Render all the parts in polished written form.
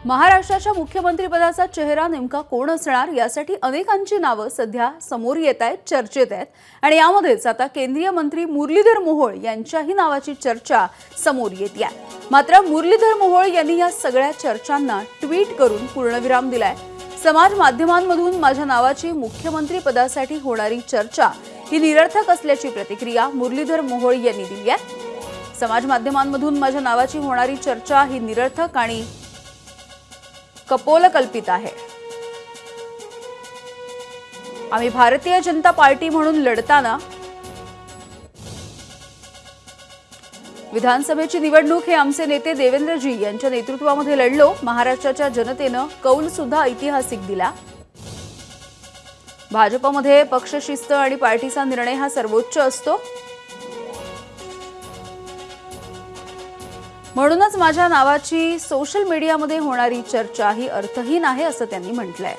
महाराष्ट्राच्या मुख्यमंत्रीपदाचा चेहरा नेमका कोण असणार यासाठी अनेकांची नावे सध्या समोर येत आहेत, चर्चेत आहेत आणि यामध्येच आता केंद्रीय मंत्री मुरलीधर मोहोळ यांच्याही नावाची चर्चा समोर येते आहे। मात्र मुरलीधर मोहोळ यांनी या सगळ्या चर्चांना ट्विट करून पूर्णविराम दिलाय। समाज माध्यमांमधून माझ्या नावाची मुख्यमंत्री पदासाठी होणारी चर्चा ही निरर्थक असल्याची प्रतिक्रिया मुरलीधर मोहोळ यांनी दिली आहे। समाज माध्यमांमधून माझ्या नावाची होणारी चर्चा ही निरर्थक आणि कपोलकल्पित आहे। आम्ही भारतीय जनता पार्टी म्हणून लढताना विधानसभेची निवडणूक हे आमचे नेते देवेंद्रजी यांच्या नेतृत्वामध्ये लढलो। महाराष्ट्राच्या जनतेने कौल सुद्धा ऐतिहासिक दिला। भाजपमध्ये पक्षशिस्त आणि पार्टीचा निर्णय हा सर्वोच्च असतो, म्हणूनच माझ्या नावाची सोशल मीडियामध्ये होणारी चर्चा ही अर्थहीन आहे असं त्यांनी म्हटलंय।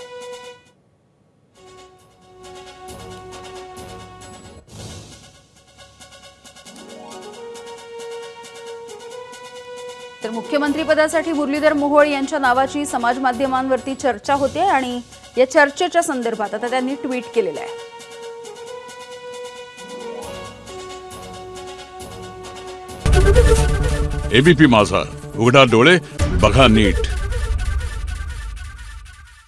तर मुख्यमंत्री पदासाठी मुरलीधर मोहोळ यांच्या नावाची समाज माध्यमांवरती चर्चा होते आणि या चर्चेच्या संदर्भात आता त्यांनी ट्विट केलेलं आहे। एबीपी माझा, उघडा डोळे बघा नीट।